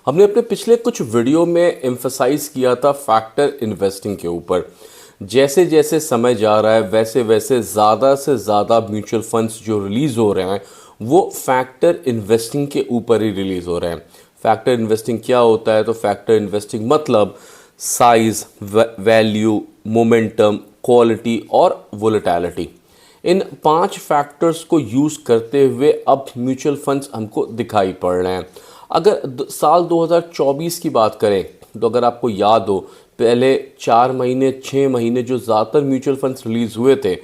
हमने अपने पिछले कुछ वीडियो में एम्फसाइज किया था फैक्टर इन्वेस्टिंग के ऊपर। जैसे जैसे समय जा रहा है वैसे वैसे ज़्यादा से ज़्यादा म्यूचुअल फंड्स जो रिलीज़ हो रहे हैं वो फैक्टर इन्वेस्टिंग के ऊपर ही रिलीज़ हो रहे हैं। फैक्टर इन्वेस्टिंग क्या होता है? तो फैक्टर इन्वेस्टिंग मतलब साइज, वैल्यू, मोमेंटम, क्वालिटी और वोलेटिलिटी, इन 5 फैक्टर्स को यूज़ करते हुए अब म्यूचुअल फंड्स हमको दिखाई पड़ रहे हैं। अगर साल 2024 की बात करें तो अगर आपको याद हो, पहले 4 महीने 6 महीने जो ज़्यादातर म्यूचुअल फंड्स रिलीज़ हुए थे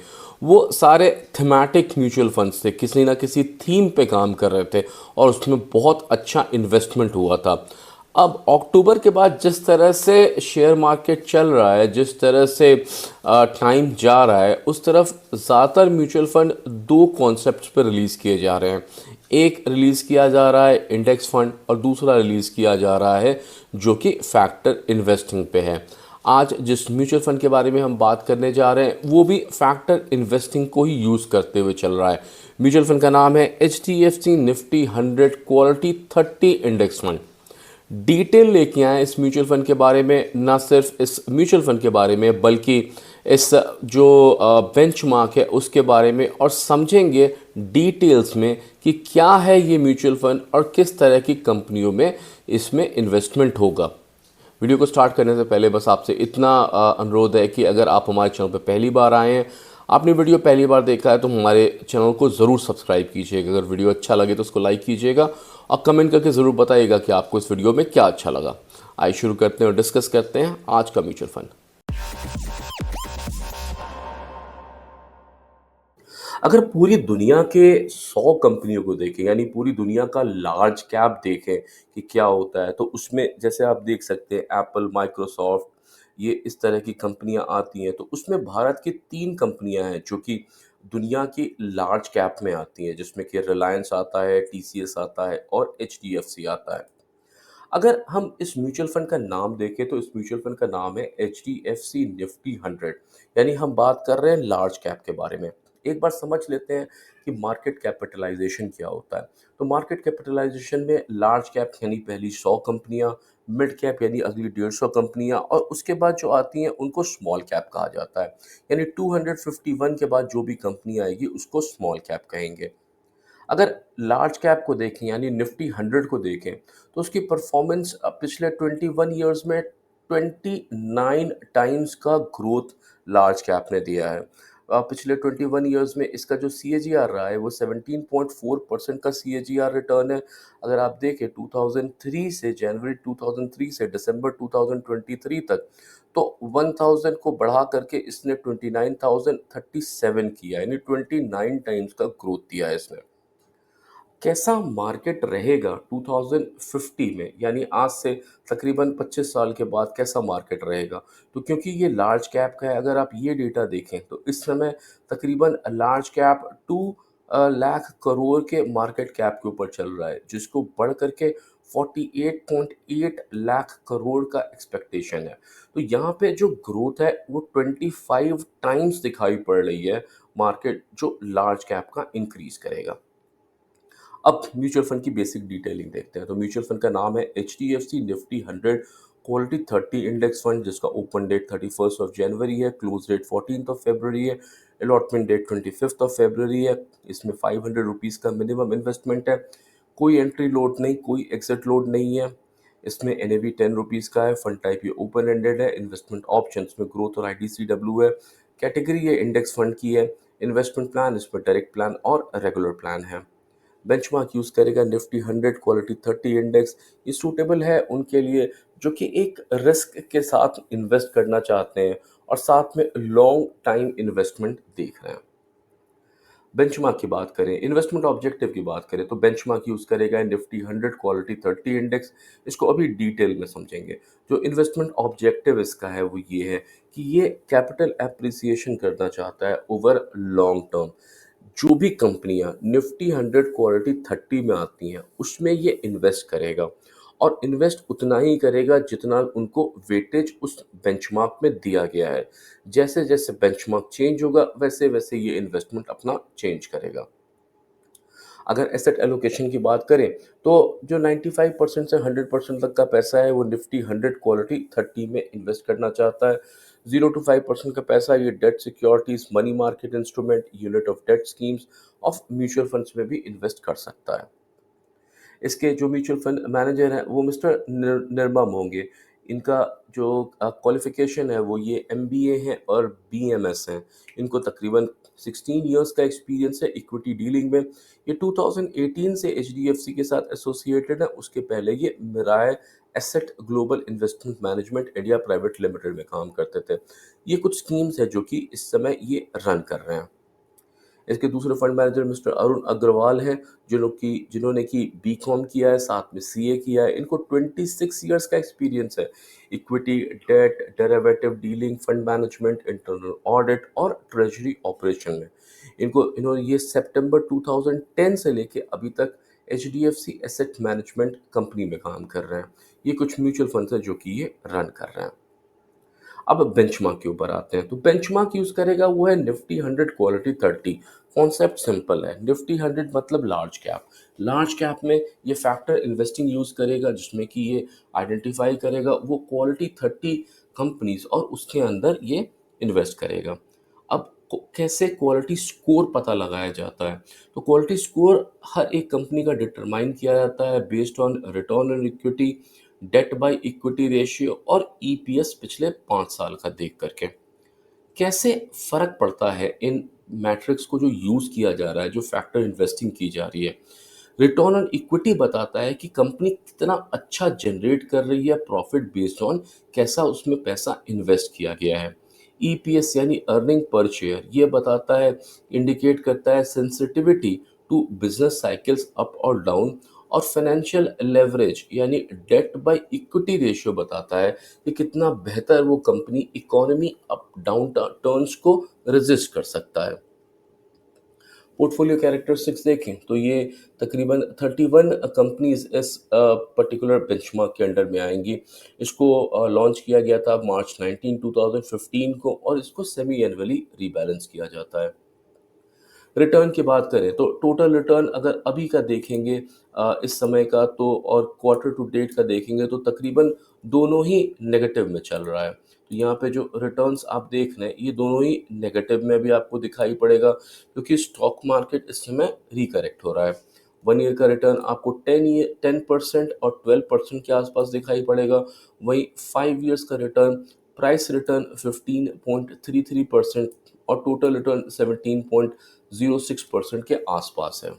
वो सारे थीमेटिक म्यूचुअल फंड्स थे, किसी ना किसी थीम पे काम कर रहे थे और उसमें बहुत अच्छा इन्वेस्टमेंट हुआ था। अब अक्टूबर के बाद जिस तरह से शेयर मार्केट चल रहा है, जिस तरह से टाइम जा रहा है, उस तरफ ज़्यादातर म्यूचुअल फंड दो कॉन्सेप्ट्स पर रिलीज़ किए जा रहे हैं। एक रिलीज़ किया जा रहा है इंडेक्स फंड और दूसरा रिलीज़ किया जा रहा है जो कि फैक्टर इन्वेस्टिंग पे है। आज जिस म्यूचुअल फंड के बारे में हम बात करने जा रहे हैं वो भी फैक्टर इन्वेस्टिंग को ही यूज़ करते हुए चल रहा है। म्यूचुअल फंड का नाम है HDFC Nifty 100 quality 30 index fund. Detail लेके आए इस म्यूचुअल फंड के बारे में, ना सिर्फ इस म्यूचुअल फंड के बारे में बल्कि इस जो बेंचमार्क है उसके बारे में, और समझेंगे डिटेल्स में कि क्या है ये म्यूचुअल फंड और किस तरह की कंपनियों में इसमें इन्वेस्टमेंट होगा। वीडियो को स्टार्ट करने से पहले बस आपसे इतना अनुरोध है कि अगर आप हमारे चैनल पर पहली बार आए हैं, आपने वीडियो पहली बार देखा है, तो हमारे चैनल को ज़रूर सब्सक्राइब कीजिएगा। अगर वीडियो अच्छा लगे तो उसको लाइक कीजिएगा और कमेंट करके ज़रूर बताइएगा कि आपको इस वीडियो में क्या अच्छा लगा। आइए शुरू करते हैं और डिस्कस करते हैं आज का म्यूचुअल फंड। अगर पूरी दुनिया के 100 कंपनियों को देखें, यानी पूरी दुनिया का लार्ज कैप देखें कि क्या होता है, तो उसमें जैसे आप देख सकते हैं एप्पल, माइक्रोसॉफ्ट, ये इस तरह की कंपनियां आती हैं। तो उसमें भारत की 3 कंपनियां हैं जो कि दुनिया की लार्ज कैप में आती हैं, जिसमें कि रिलायंस आता है, TCS आता है और HDFC आता है। अगर हम इस म्यूचुअल फंड का नाम देखें तो इस म्यूचुअल फंड का नाम है HDFC निफ्टी 100, यानी हम बात कर रहे हैं लार्ज कैप के बारे में। एक बार समझ लेते हैं कि मार्केट कैपिटलाइजेशन क्या होता है। तो मार्केट कैपिटलाइजेशन में लार्ज कैप यानी पहली 100 कंपनियां, मिड कैप यानी अगली 150 कंपनियां, और उसके बाद जो आती हैं उनको स्मॉल कैप कहा जाता है। यानी 251 के बाद जो भी कंपनी आएगी उसको स्मॉल कैप कहेंगे। अगर लार्ज कैप को देखें यानी निफ्टी 100 को देखें तो उसकी परफॉर्मेंस पिछले 21 ईयर्स में 29 टाइम्स का ग्रोथ लार्ज कैप ने दिया है। पिछले 21 ईयर्स में इसका जो CAGR रहा है वो 17.4% का CAGR रिटर्न है। अगर आप देखें 2003 से जनवरी 2003 से दिसंबर 2023 तक, तो 1000 को बढ़ा करके इसने 29,037 किया, यानी 29 टाइम्स का ग्रोथ दिया है इसने। कैसा मार्केट रहेगा 2050 में, यानी आज से तकरीबन 25 साल के बाद कैसा मार्केट रहेगा? तो क्योंकि ये लार्ज कैप का है, अगर आप ये डेटा देखें तो इस समय तकरीबन लार्ज कैप 2 लाख करोड़ के मार्केट कैप के ऊपर चल रहा है, जिसको बढ़ करके 48.8 लाख करोड़ का एक्सपेक्टेशन है। तो यहाँ पे जो ग्रोथ है वो 25 टाइम्स दिखाई पड़ रही है, मार्केट जो लार्ज कैप का इंक्रीज करेगा। अब म्यूचुअल फंड की बेसिक डिटेलिंग देखते हैं। तो म्यूचुअल फंड का नाम है HDFC Nifty 100 quality 30 index fund, जिसका ओपन डेट 31 ऑफ जनवरी है, क्लोज डेट 14 ऑफ फरवरी है, अलॉटमेंट डेट 25 ऑफ फरवरी है। इसमें 500 रुपीज़ का मिनिमम इन्वेस्टमेंट है। कोई एंट्री लोड नहीं, कोई एग्जिट लोड नहीं है। इसमें NAV 10 रुपीज़ का है। फंड टाइप ये ओपन एंडेड है। इन्वेस्टमेंट ऑप्शन में ग्रोथ और IDCW है। कैटेगरी ये इंडेक्स फंड की है। इन्वेस्टमेंट प्लान इसमें डायरेक्ट प्लान और रेगुलर प्लान है। बेंचमार्क यूज़ करेगा निफ्टी 100 क्वालिटी 30 इंडेक्स। ये सूटेबल है उनके लिए जो कि एक रिस्क के साथ इन्वेस्ट करना चाहते हैं और साथ में लॉन्ग टाइम इन्वेस्टमेंट देख रहे हैं। बेंचमार्क की बात करें, इन्वेस्टमेंट ऑब्जेक्टिव की बात करें, तो बेंचमार्क यूज़ करेगा निफ्टी 100 क्वालिटी 30 इंडेक्स। इसको अभी डिटेल में समझेंगे। जो इन्वेस्टमेंट ऑब्जेक्टिव इसका है वो ये है कि ये कैपिटल एप्रिसिएशन करना चाहता है ओवर लॉन्ग टर्म। जो भी कंपनियां निफ्टी 100 क्वालिटी 30 में आती हैं उसमें ये इन्वेस्ट करेगा, और इन्वेस्ट उतना ही करेगा जितना उनको वेटेज उस बेंचमार्क में दिया गया है। जैसे जैसे बेंचमार्क चेंज होगा वैसे वैसे ये इन्वेस्टमेंट अपना चेंज करेगा। अगर एसेट एलोकेशन की बात करें, तो जो 95% से 100% तक का पैसा है, वो निफ्टी 100 क्वालिटी 30 में इन्वेस्ट करना चाहता है। 0 टू 5% का पैसा ये debt securities, money market instrument, unit of debt schemes of mutual funds में भी इन्वेस्ट कर सकता है। इसके जो म्यूचुअल फंड मैनेजर हैं वो मिस्टर निर्मम होंगे। इनका जो क्वालिफ़िकेशन है वो ये एमबीए है और बीएमएस हैं। इनको तकरीबन 16 इयर्स का एक्सपीरियंस है इक्विटी डीलिंग में। ये 2018 से एचडीएफसी के साथ एसोसिएटेड है। उसके पहले ये Mirae Asset Global Investment Management India Private Limited में काम करते थे। ये कुछ स्कीम्स हैं जो कि इस समय ये रन कर रहे हैं। इसके दूसरे fund manager mister Arun Agarwal हैं, जिन्होंने कि बीकॉम किया है, साथ में सीए किया है। इनको 26 इयर्स का एक्सपीरियंस है equity, debt, derivative dealing, fund management, internal audit और ट्रेजरी ऑपरेशन में। इन्होंने ये सितंबर 2010 से लेके अभी तक एचडीएफसी एसेट मैनेजमेंट कंपनी में काम कर रहे हैं। ये कुछ म्यूचुअल फंड्स हैं जो कि ये रन कर रहे हैं। अब बेंचमार्क के ऊपर आते हैं, तो बेंचमार्क यूज़ करेगा वो है निफ्टी 100 क्वालिटी 30। कॉन्सेप्ट सिंपल है, निफ्टी 100 मतलब लार्ज कैप। लार्ज कैप में ये फैक्टर इन्वेस्टिंग यूज़ करेगा, जिसमें कि ये आइडेंटिफाई करेगा वो क्वालिटी 30 कंपनीज और उसके अंदर ये इन्वेस्ट करेगा। अब कैसे क्वालिटी स्कोर पता लगाया जाता है, तो क्वालिटी स्कोर हर एक कंपनी का डिटरमाइन किया जाता है based on return on equity, debt by equity ratio और ईपीएस पिछले 5 साल का देख करके। कैसे फ़र्क पड़ता है इन मैट्रिक्स को जो यूज़ किया जा रहा है, जो फैक्टर इन्वेस्टिंग की जा रही है। रिटर्न ऑन इक्विटी बताता है कि कंपनी कितना अच्छा जनरेट कर रही है प्रॉफिट बेस्ड ऑन कैसा उसमें पैसा इन्वेस्ट किया गया है। ईपीएस यानी अर्निंग पर शेयर ये बताता है, इंडिकेट करता है sensitivity to business cycles up और डाउन। और फाइनेंशियल लेवरेज यानी डेट बाय इक्विटी रेशियो बताता है कि कितना बेहतर वो company economy up down turns को रेजिस्ट कर सकता है। पोर्टफोलियो कैरेक्टरिस्टिक्स देखें तो ये तकरीबन 31 कंपनीज इस पर्टिकुलर बेंचमार्क के अंडर में आएंगी। इसको लॉन्च किया गया था मार्च 19 2015 को और इसको सेमी एनुअली रीबैलेंस किया जाता है। रिटर्न की बात करें तो टोटल रिटर्न अगर अभी का देखेंगे इस समय का तो और क्वार्टर टू डेट का देखेंगे तो तकरीबन दोनों ही नेगेटिव में चल रहा है। तो यहाँ पे जो रिटर्न्स आप देख रहे हैं ये दोनों ही नेगेटिव में भी आपको दिखाई पड़ेगा, क्योंकि स्टॉक मार्केट इस समय रिकरेक्ट हो रहा है। 1 ईयर का रिटर्न आपको 10% और 12% के आसपास दिखाई पड़ेगा। वहीं 5 ईयर्स का रिटर्न, प्राइस रिटर्न 15.33% और टोटल रिटर्न 17.06% के आसपास है।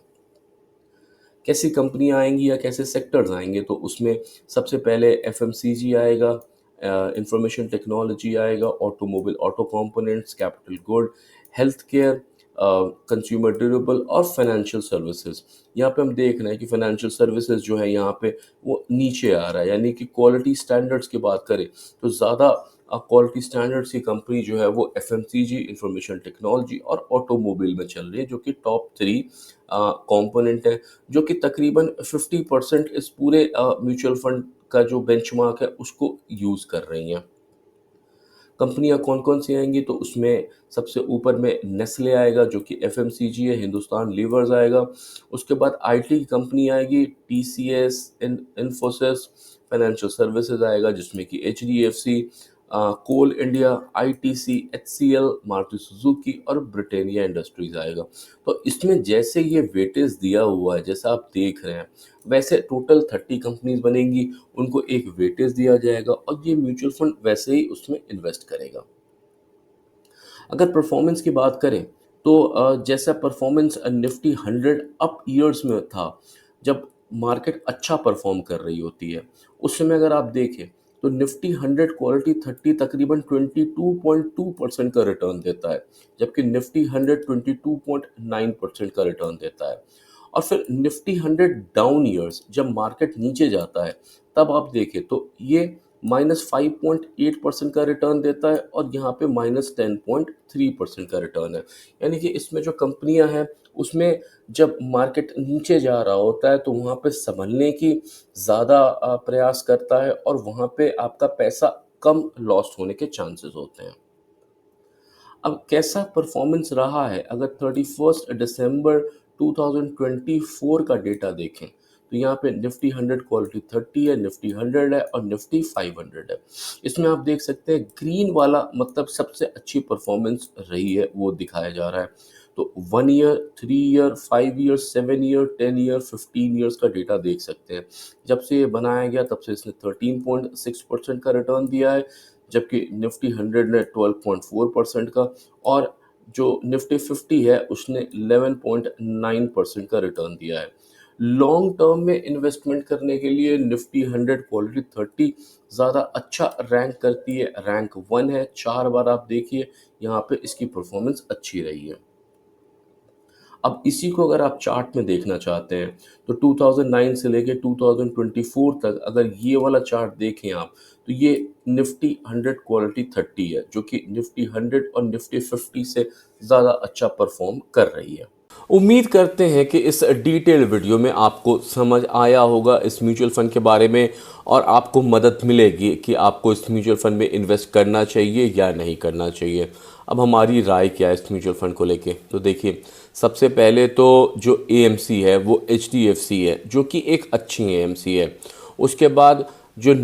कैसी कंपनियाँ आएँगी या कैसे सेक्टर्स आएँगे, तो उसमें सबसे पहले एफएमसीजी आएगा, इंफॉर्मेशन टेक्नोलॉजी आएगा, automobile auto components, capital good, health care, consumer durable और फाइनेंशियल सर्विसेज। यहाँ पे हम देख रहे हैं कि फाइनेंशियल सर्विसेज जो है यहाँ पे वो नीचे आ रहा है, यानी कि क्वालिटी स्टैंडर्ड्स की बात करें तो ज़्यादा क्वालिटी स्टैंडर्ड्स की कंपनी जो है वो एफएमसीजी, इंफॉर्मेशन टेक्नोलॉजी और ऑटोमोबाइल में चल रही है, जो कि टॉप 3 कंपोनेंट है, जो कि तकरीबन 50% इस पूरे म्यूचुअल फंड का जो बेंचमार्क है उसको यूज़ कर रही हैं। कंपनियाँ कौन-कौन सी आएँगी, तो उसमें सबसे ऊपर में नेस्ले आएगा जो कि एफएमसीजी है, हिंदुस्तान लीवर्स आएगा। उसके बाद आईटी की कंपनी आएगी, टीसीएस, इन्फोसिस, फाइनेंशियल सर्विसेज आएगा जिसमें कि HDFC, Coal India, ITC, HCL, Maruti Suzuki और ब्रिटेनिया इंडस्ट्रीज आएगा। तो इसमें जैसे ये वेटेज दिया हुआ है, जैसा आप देख रहे हैं, वैसे टोटल 30 कंपनीज बनेंगी, उनको एक वेटेज दिया जाएगा और ये म्यूचुअल फंड वैसे ही उसमें इन्वेस्ट करेगा। अगर परफॉर्मेंस की बात करें तो जैसा परफॉर्मेंस निफ्टी 100 अप ईयर्स में था, जब मार्केट अच्छा परफॉर्म कर रही होती है, उस समय अगर आप देखें तो निफ्टी 100 क्वालिटी 30 तकरीबन 22.2% का रिटर्न देता है, जबकि निफ्टी 100 22.9% का रिटर्न देता है। और फिर निफ्टी 100 डाउन ईयर्स जब मार्केट नीचे जाता है, तब आप देखें तो ये -5.8% का रिटर्न देता है और यहाँ पे -10.3% का रिटर्न है। यानी कि इसमें जो कंपनियाँ हैं, उसमें जब मार्केट नीचे जा रहा होता है तो वहाँ पे सँभलने की ज़्यादा प्रयास करता है और वहाँ पे आपका पैसा कम लॉस्ट होने के चांसेस होते हैं। अब कैसा परफॉर्मेंस रहा है, अगर 31 दिसंबर 2024 का डेटा देखें तो यहाँ पे निफ्टी 100 क्वालिटी 30 है, निफ्टी 100 है और निफ्टी 500 है। इसमें आप देख सकते हैं ग्रीन वाला मतलब सबसे अच्छी परफॉर्मेंस रही है वो दिखाया जा रहा है। तो 1 year, 3 year, 5 year, 7 year, 10 year, 15 years का डेटा देख सकते हैं। जब से ये बनाया गया तब से इसने 13.6% का रिटर्न दिया है, जबकि निफ्टी 100 ने 12.4% का और जो निफ्टी 50 है उसने 11.9% का रिटर्न दिया है। लॉन्ग टर्म में इन्वेस्टमेंट करने के लिए निफ्टी 100 क्वालिटी 30 ज़्यादा अच्छा रैंक करती है, रैंक 1 है। 4 बार आप देखिए यहाँ पे इसकी परफॉर्मेंस अच्छी रही है। अब इसी को अगर आप चार्ट में देखना चाहते हैं तो 2009 से लेके 2024 तक अगर ये वाला चार्ट देखें आप तो ये निफ्टी 100 क्वालिटी 30 है, जो कि निफ्टी 100 और निफ्टी 50 से ज़्यादा अच्छा परफॉर्म कर रही है। उम्मीद करते हैं कि इस डिटेल वीडियो में आपको समझ आया होगा इस म्यूचुअल फंड के बारे में और आपको मदद मिलेगी कि आपको इस म्यूचुअल फंड में इन्वेस्ट करना चाहिए या नहीं करना चाहिए। अब हमारी राय क्या है इस म्यूचुअल फंड को लेके, तो देखिए सबसे पहले तो जो एएमसी है वो एचडीएफसी है, जो कि एक अच्छी एएमसी है। उसके बाद जो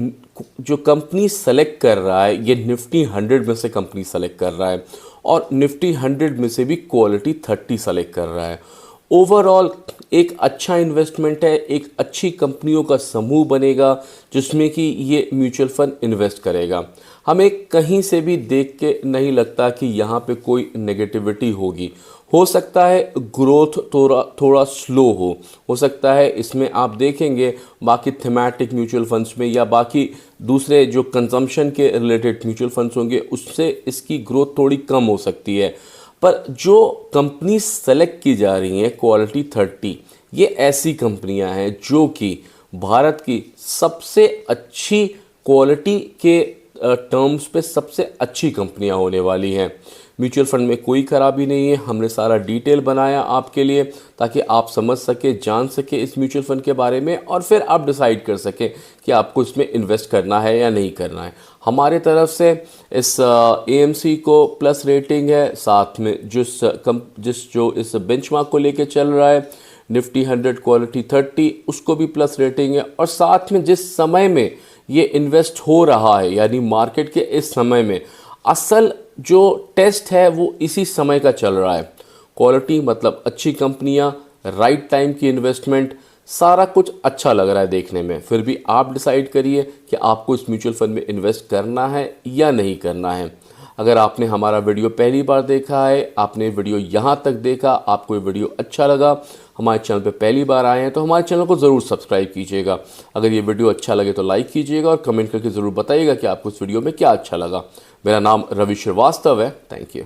जो कंपनी सेलेक्ट कर रहा है ये निफ्टी 100 में से कंपनी सेलेक्ट कर रहा है और निफ्टी 100 में से भी क्वालिटी 30 सेलेक्ट कर रहा है। ओवरऑल एक अच्छा इन्वेस्टमेंट है, एक अच्छी कंपनियों का समूह बनेगा जिसमें कि ये म्यूचुअल फंड इन्वेस्ट करेगा। हमें कहीं से भी देख के नहीं लगता कि यहाँ पे कोई नेगेटिविटी होगी। हो सकता है ग्रोथ थोड़ा स्लो हो सकता है इसमें आप देखेंगे बाकी थीमेटिक म्यूचुअल फंड्स में या बाकी दूसरे जो कंजम्पशन के रिलेटेड म्यूचुअल फंड्स होंगे उससे इसकी ग्रोथ थोड़ी कम हो सकती है। पर जो कंपनी सेलेक्ट की जा रही हैं क्वालिटी 30, ये ऐसी कंपनियां हैं जो कि भारत की सबसे अच्छी क्वालिटी के टर्म्स पे सबसे अच्छी कंपनियां होने वाली हैं। म्यूचुअल फंड में कोई खराबी नहीं है, हमने सारा डिटेल बनाया आपके लिए ताकि आप समझ सके, जान सके इस म्यूचुअल फंड के बारे में और फिर आप डिसाइड कर सकें कि आपको इसमें इन्वेस्ट करना है या नहीं करना है। हमारे तरफ से इस एएमसी को प्लस रेटिंग है, साथ में जो इस बेंचमार्क को लेके चल रहा है निफ्टी 100 क्वालिटी 30 उसको भी प्लस रेटिंग है और साथ में जिस समय में ये इन्वेस्ट हो रहा है यानी मार्केट के इस समय में असल जो टेस्ट है वो इसी समय का चल रहा है। क्वालिटी मतलब अच्छी कंपनियां, राइट टाइम की इन्वेस्टमेंट, सारा कुछ अच्छा लग रहा है देखने में। फिर भी आप डिसाइड करिए कि आपको इस म्यूचुअल फंड में इन्वेस्ट करना है या नहीं करना है। अगर आपने हमारा वीडियो पहली बार देखा है, आपने वीडियो यहाँ तक देखा, आपको ये वीडियो अच्छा लगा, हमारे चैनल पे पहली बार आए हैं तो हमारे चैनल को ज़रूर सब्सक्राइब कीजिएगा। अगर ये वीडियो अच्छा लगे तो लाइक कीजिएगा और कमेंट करके ज़रूर बताइएगा कि आपको इस वीडियो में क्या अच्छा लगा। मेरा नाम रवि श्रीवास्तव है। Thank you.